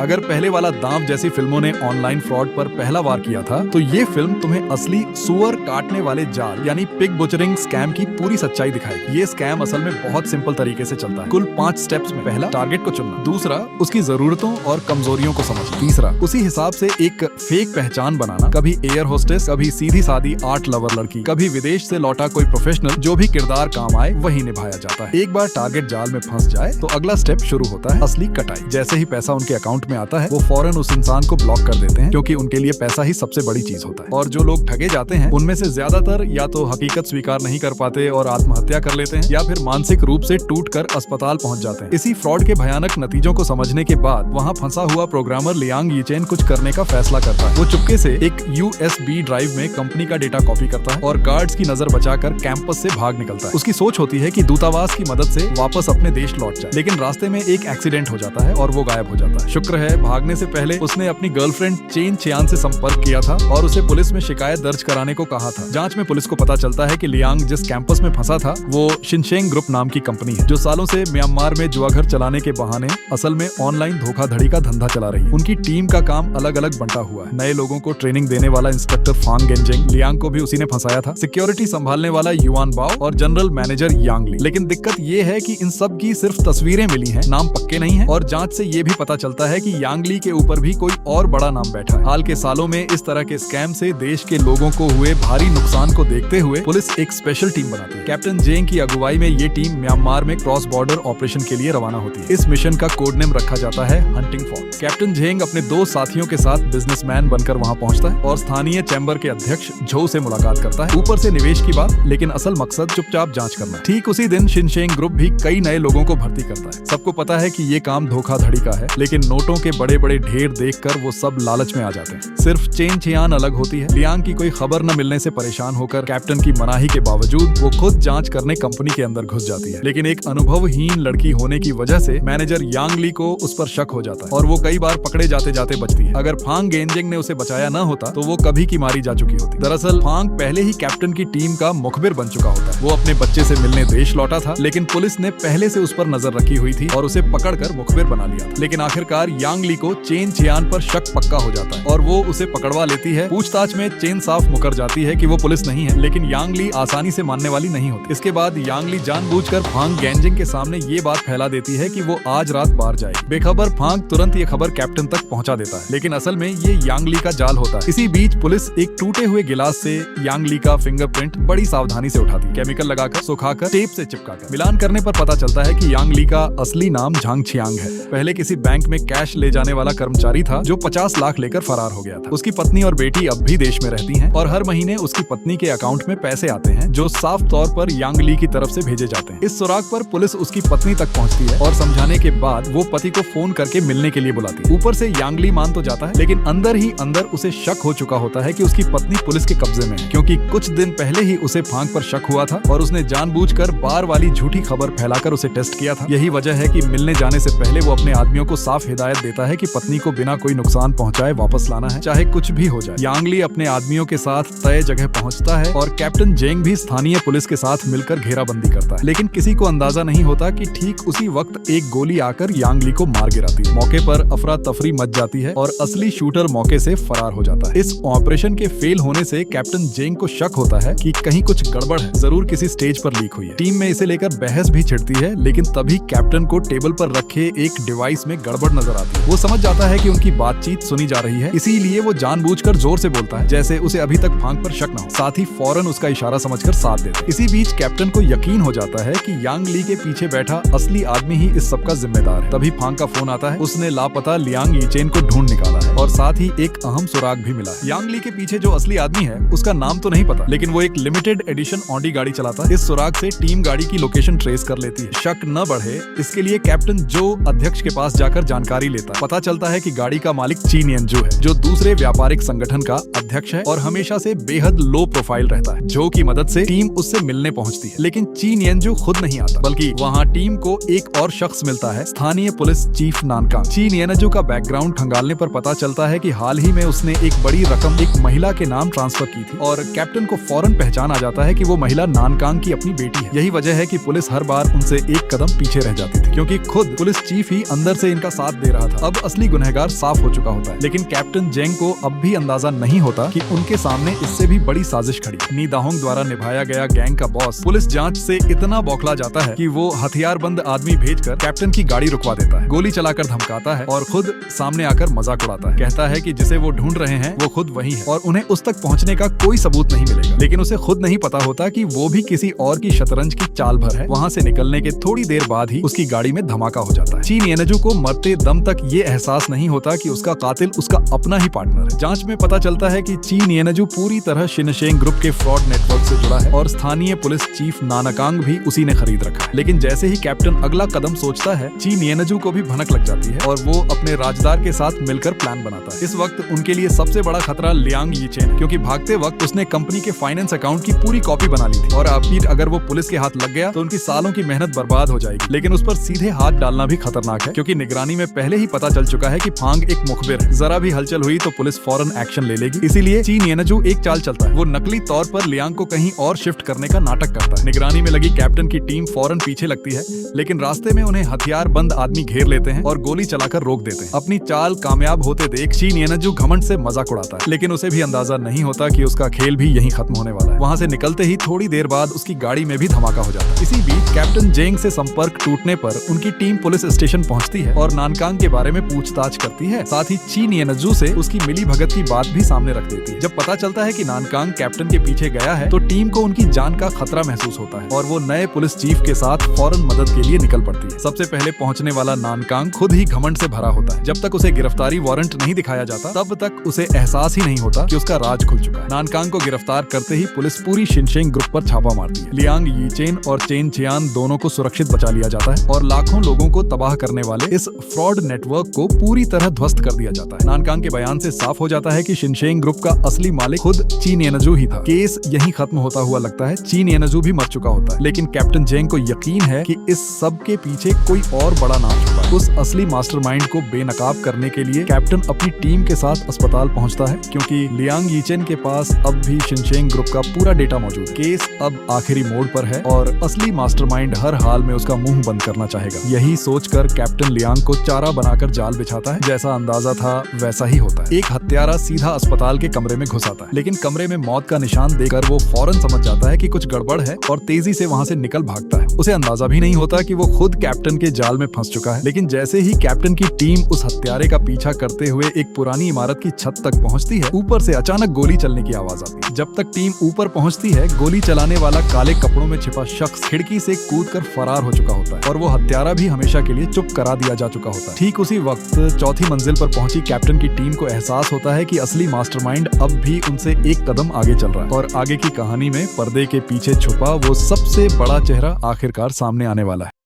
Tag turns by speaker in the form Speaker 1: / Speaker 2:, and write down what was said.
Speaker 1: अगर पहले वाला दांव जैसी फिल्मों ने ऑनलाइन फ्रॉड पर पहला वार किया था, तो ये फिल्म तुम्हें असली सुअर काटने वाले जाल यानी पिग बुचरिंग स्कैम की पूरी सच्चाई दिखाएगी। ये स्कैम असल में बहुत सिंपल तरीके से चलता है। कुल 5 स्टेप्स में। पहला, टारगेट को चुनना। दूसरा, उसकी जरूरतों और कमजोरियों को समझना। तीसरा, उसी हिसाब से एक फेक पहचान बनाना। कभी एयर होस्टेस, कभी सीधी सादी आर्ट लवर लड़की, कभी विदेश से लौटा कोई प्रोफेशनल। जो भी किरदार काम आए वही निभाया जाता है। एक बार टारगेट जाल में फंस जाए तो अगला स्टेप शुरू होता है, असली कटाई। जैसे ही पैसा उनके अकाउंट में आता है, वो फौरन उस इंसान को ब्लॉक कर देते हैं, क्योंकि उनके लिए पैसा ही सबसे बड़ी चीज होता है। और जो लोग ठगे जाते हैं, उनमें से ज्यादातर या तो हकीकत स्वीकार नहीं कर पाते और आत्महत्या कर लेते हैं, या फिर मानसिक रूप से टूटकर अस्पताल पहुंच जाते हैं। इसी फ्रॉड के भयानक नतीजों को समझने के बाद वहाँ फंसा हुआ प्रोग्रामर लियांग यीचेन कुछ करने का फैसला करता है। वो चुपके से एक USB ड्राइव में कंपनी का डेटा कॉपी करता है और गार्ड्स की नजर बचाकर कैंपस से भाग निकलता है। उसकी सोच होती है कि दूतावास की मदद से वापस अपने देश लौट जाए, लेकिन रास्ते में एक एक्सीडेंट हो जाता है और वो गायब हो जाता है। शुक्र है, भागने से पहले उसने अपनी गर्लफ्रेंड चेन चियान से संपर्क किया था और उसे पुलिस में शिकायत दर्ज कराने को कहा था। जांच में पुलिस को पता चलता है कि लियांग जिस कैंपस में फंसा था, वो शिनशेंग ग्रुप नाम की कंपनी है, जो सालों से म्यांमार में जुआघर चलाने के बहाने असल में ऑनलाइन धोखाधड़ी का धंधा चला रही है। उनकी टीम का काम अलग अलग बंटा हुआ है। नए लोगों को ट्रेनिंग देने वाला इंस्ट्रक्टर फांग गेंजेंग, लियांग को भी उसी ने फंसाया था। सिक्योरिटी संभालने वाला युआन बाओ और जनरल मैनेजर यांग ली। लेकिन दिक्कत ये है कि इन सब की सिर्फ तस्वीरें मिली हैं, नाम पक्के नहीं हैं, और जांच से ये भी पता चलता है कि यांग ली के ऊपर भी कोई और बड़ा नाम बैठा है। हाल के सालों में इस तरह के स्कैम से देश के लोगों को हुए भारी नुकसान को देखते हुए पुलिस एक स्पेशल टीम बनाती है। कैप्टन जेंग की अगुवाई में ये टीम म्यांमार में क्रॉस बॉर्डर ऑपरेशन के लिए रवाना होती है। इस मिशन का कोड नेम रखा जाता है हंटिंग फॉक्स। कैप्टन जेंग अपने 2 साथियों के साथ बिजनेसमैन बनकर वहाँ पहुँचता है और स्थानीय चैम्बर के अध्यक्ष झो से मुलाकात करता है। ऊपर से निवेश की बात, लेकिन असल मकसद चुपचाप जांच करना। ठीक उसी दिन शिनशेंग ग्रुप भी कई नए लोगों को भर्ती करता है। सबको पता है कि ये काम धोखाधड़ी का है, लेकिन नोटों के बड़े बड़े ढेर देखकर वो सब लालच में आ जाते हैं। सिर्फ चेन चियान अलग होती है। लियांग की कोई खबर न मिलने से परेशान होकर कैप्टन की मनाही के बावजूद वो खुद जांच करने कंपनी के अंदर घुस जाती है। लेकिन एक अनुभवहीन लड़की होने की वजह से मैनेजर यांग ली को उस पर शक हो जाता है और वो कई बार पकड़े जाते जाते बचती है। अगर फांग गेंजेंग ने उसे बचाया न होता तो वो कभी की मारी जा चुकी होती। दरअसल फांग पहले ही कैप्टन की टीम का मुखबिर बन चुका होता है। वो अपने बच्चे से मिलने देश लौटा था, लेकिन पुलिस ने पहले से उस पर नजर रखी हुई थी और उसे पकड़कर मुखबिर बना लिया था। लेकिन आखिरकार यांग ली को चेन चियान पर शक पक्का हो जाता है और वो उसे पकड़वा लेती है। पूछताछ में चेन साफ मुकर जाती है कि वो पुलिस नहीं है, लेकिन यांग ली आसानी से मानने वाली नहीं होती। इसके बाद यांग ली जानबूझकर फांग गेंजिंग के सामने ये बात फैला देती है कि वो आज रात बाहर जाएगी। बेखबर फांग तुरंत ये खबर कैप्टन तक पहुंचा देता है, लेकिन असल में ये यांग ली का जाल होता है। इसी बीच पुलिस एक टूटे हुए गिलास से यांग ली का फिंगरप्रिंट बड़ी सावधानी से उठाती है। केमिकल लगाकर, सुखाकर, टेप से चिपकाकर मिलान करने पर पता चलता है कि यांग ली का असली नाम झांग छियांग है। पहले किसी बैंक में कैश ले जाने वाला कर्मचारी था जो 50 लाख लेकर फरार हो गया था। उसकी पत्नी और बेटी अब भी देश में रहती हैं और हर महीने उसकी पत्नी के अकाउंट में पैसे आते हैं जो साफ तौर पर यांग ली की तरफ से भेजे जाते हैं। इस सुराग पर पुलिस उसकी पत्नी तक पहुंचती है और समझाने के बाद वो पति को फोन करके मिलने के लिए बुलाती है। ऊपर से यांग ली मान तो जाता है, लेकिन अंदर ही अंदर उसे शक हो चुका होता है कि उसकी पत्नी पुलिस के कब्जे में है, क्योंकि कुछ दिन पहले ही उसे फांग पर शक हुआ था और उसने जानबूझकर बार वाली झूठी खबर फैलाकर उसे टेस्ट किया था। यही वजह है कि मिलने जाने से पहले वो अपने आदमियों को साफ हिदायत देता है कि पत्नी को बिना कोई नुकसान पहुंचाए वापस लाना है, चाहे कुछ भी हो जाए। यांग ली अपने आदमियों के साथ तय जगह पहुंचता है और कैप्टन जेंग भी स्थानीय पुलिस के साथ मिलकर घेराबंदी करता है, लेकिन किसी को अंदाजा नहीं होता कि ठीक उसी वक्त एक गोली आकर यांग ली को मार गिराती है। मौके पर अफरा तफरी मच जाती है और असली शूटर मौके से फरार हो जाता है। इस ऑपरेशन के फेल होने से कैप्टन जेंग को शक होता है कि कहीं कुछ गड़बड़ है, जरूर किसी स्टेज पर लीक हुई है। टीम में इसे लेकर बहस भी छिड़ती है, लेकिन तभी कैप्टन को टेबल पर रखे एक डिवाइस में गड़बड़ नजर आती है। वो समझ जाता है कि उनकी बातचीत सुनी जा रही है, इसीलिए वो जानबूझकर जोर से बोलता है जैसे उसे अभी तक फांग पर शक न हो। साथ ही फौरन उसका इशारा समझकर साथ देता है। इसी बीच कैप्टन को यकीन हो जाता है कि यांग ली के पीछे बैठा असली आदमी ही इस सब का जिम्मेदार है। तभी फांग का फोन आता है। उसने लापता लियांग यीचेन को ढूंढ निकाला है और साथ ही एक अहम सुराग भी मिला है। यांग ली के पीछे जो असली आदमी है उसका नाम तो नहीं पता, लेकिन वो एक लिमिटेड एडिशन ऑडी गाड़ी चलाता है। इस सुराग से टीम गाड़ी की लोकेशन ट्रेस कर लेती है। शक न बढ़े इसके लिए कैप्टन जो अध्यक्ष के पास जाकर जानकारी लेता है। पता चलता है कि गाड़ी का मालिक चीन येनजू है, जो दूसरे व्यापारिक संगठन का अध्यक्ष है और हमेशा से बेहद लो प्रोफाइल रहता है। जो की मदद से टीम उससे मिलने पहुंचती है, लेकिन चीन येनजू खुद नहीं आता, बल्कि वहाँ टीम को एक और शख्स मिलता है, स्थानीय पुलिस चीफ नानकांग। चीन येनजू का बैकग्राउंड खंगालने पर पता चलता है कि हाल ही में उसने एक बड़ी रकम एक महिला के नाम ट्रांसफर की थी और कैप्टन को फौरन पहचान आ जाता है कि वो महिला नानकांग की अपनी बेटी है। यही वजह है कि पुलिस हर बार उनसे एक कदम पीछे रह जाती थी, क्योंकि खुद पुलिस चीफ ही अंदर से इनका साथ दे रहा था। अब असली गुनहगार साफ हो चुका होता है, लेकिन कैप्टन जेंग को अब भी अंदाजा नहीं होता कि उनके सामने इससे भी बड़ी साजिश खड़ी है। नी दाहोंग द्वारा निभाया गया गैंग का बॉस पुलिस जांच से इतना बौखला जाता है कि वो हथियारबंद आदमी भेजकर कैप्टन की गाड़ी रुकवा देता है, गोली चलाकर धमकाता है और खुद सामने आकर मजाक उड़ाता है। कहता है कि जिसे वो ढूंढ रहे हैं वो खुद वही है और उन्हें उस तक पहुंचने का कोई सबूत नहीं मिलेगा। लेकिन उसे खुद नहीं पता होता कि वो भी किसी और की शतरंज की चाल भर है। वहाँ से निकलने के थोड़ी देर बाद ही उसकी गाड़ी में धमाका हो जाता है। चीन येनजू को मरते दम तक ये एहसास नहीं होता कि उसका कातिल उसका अपना ही पार्टनर है। जांच में पता चलता है कि चीन येनजू पूरी तरह शिनशेंग ग्रुप के फ्रॉड नेटवर्क से जुड़ा है और स्थानीय पुलिस चीफ नानाकांग भी उसी ने खरीद रखा है। लेकिन जैसे ही कैप्टन अगला कदम सोचता है, चीन येनजू को भी भनक लग जाती है और वो अपने राजदार के साथ मिलकर प्लान बनाता है। इस वक्त उनके लिए सबसे बड़ा खतरा लियांग यीचेन है, क्योंकि भागते वक्त उसने कंपनी के फाइनेंस अकाउंट की पूरी कॉपी बना ली थी और अगर वो पुलिस के हाथ लग गया तो उनकी सालों की मेहनत बर्बाद हो जाएगी। लेकिन उस पर सीधे हाथ डालना भी खतरनाक है, क्योंकि निगरानी में पहले ही पता चल चुका है कि फांग एक मुखबिर है। जरा भी हलचल हुई तो पुलिस फौरन एक्शन ले लेगी। इसीलिए चीन येनजू एक चाल चलता है। वो नकली तौर पर लियांग को कहीं और शिफ्ट करने का नाटक करता है। निगरानी में लगी कैप्टन की टीम फौरन पीछे लगती है, लेकिन रास्ते में उन्हें हथियार बंद आदमी घेर लेते हैं और गोली चलाकर रोक देते हैं। अपनी चाल कामयाब होते देख चीन येनजू घमंड से मजाक उड़ाता है, लेकिन उसे भी अंदाजा नहीं होता कि उसका खेल भी यहीं खत्म होने वाला है। वहाँ से निकलते ही थोड़ी देर बाद उसकी गाड़ी में भी धमाका हो जाता है। इसी बीच कैप्टन जेंग से संपर्क टूटने पर उनकी टीम पुलिस स्टेशन पहुंचती है और नानकांग के बारे में पूछताछ करती है। साथ ही चीन येनजू से उसकी मिली भगत की बात भी सामने रख देती है। जब पता चलता है कि नानकांग कैप्टन के पीछे गया है तो टीम को उनकी जान का खतरा महसूस होता है और वो नए पुलिस चीफ के साथ फौरन मदद के लिए निकल पड़ती है। सबसे पहले पहुंचने वाला नानकांग खुद ही घमंड से भरा होता है। जब तक उसे गिरफ्तारी वारंट नहीं दिखाया जाता तब तक उसे एहसास ही नहीं होता कि उसका राज खुल चुका है। नानकांग को गिरफ्तार करते ही पुलिस पूरी शिनशेंग ग्रुप पर छापा मारती है। लियांग यीचेन और चेन चियान दोनों को सुरक्षित बचा लिया जाता है और लाखों लोगों को तबाह करने वाले इस फ्रॉड नेटवर्क को पूरी तरह ध्वस्त कर दिया जाता है। नानकांग के बयान से साफ हो जाता है कि शिनशेंग ग्रुप का असली मालिक खुद चीन येनजू ही था। केस यहीं खत्म होता हुआ लगता है। चीन येनजू भी मर चुका होता है, लेकिन कैप्टन जेंग को यकीन है कि इस सब के पीछे कोई और बड़ा नाम छुपा है। उस असली मास्टरमाइंड को बेनकाब करने के लिए कैप्टन अपनी टीम के साथ अस्पताल पहुंचता है, क्योंकि लियांग यीचेन के पास अब भी शिनशेंग ग्रुप का पूरा डेटा मौजूद है। केस अब आखिरी मोड़ पर है और असली मास्टरमाइंड हर हाल में उसका मुंह बंद करना चाहेगा। यही सोचकर कैप्टन लियांग को चारा बनाकर जाल बिछाता है। जैसा अंदाजा था वैसा ही होता है। एक हत्यारा सीधा अस्पताल के कमरे में घुस आता है, लेकिन कमरे में मौत का निशान देखकर वो फौरन समझ जाता है कि कुछ गड़बड़ है और तेजी से वहाँ से निकल भागता है। उसे अंदाजा भी नहीं होता कि वो खुद कैप्टन के जाल में फंस चुका है। लेकिन जैसे ही कैप्टन की टीम उस हत्यारे का पीछा करते हुए एक पुरानी इमारत की छत तक पहुंचती है, ऊपर से अचानक गोली चलने की आवाज आती है। जब तक टीम ऊपर पहुंचती है, गोली चलाने वाला काले कपड़ों में छिपा शख्स खिड़की से कूदकर फरार हो चुका होता है और वो हत्यारा भी हमेशा के लिए चुप करा दिया जा चुका होता है। ठीक उसी वक्त चौथी मंजिल पर पहुंची कैप्टन की टीम को एहसास होता है कि असली मास्टरमाइंड अब भी उनसे एक कदम आगे चल रहा है और आगे की कहानी में पर्दे के पीछे छुपा वो सबसे बड़ा चेहरा आखिरकार सामने आने वाला है।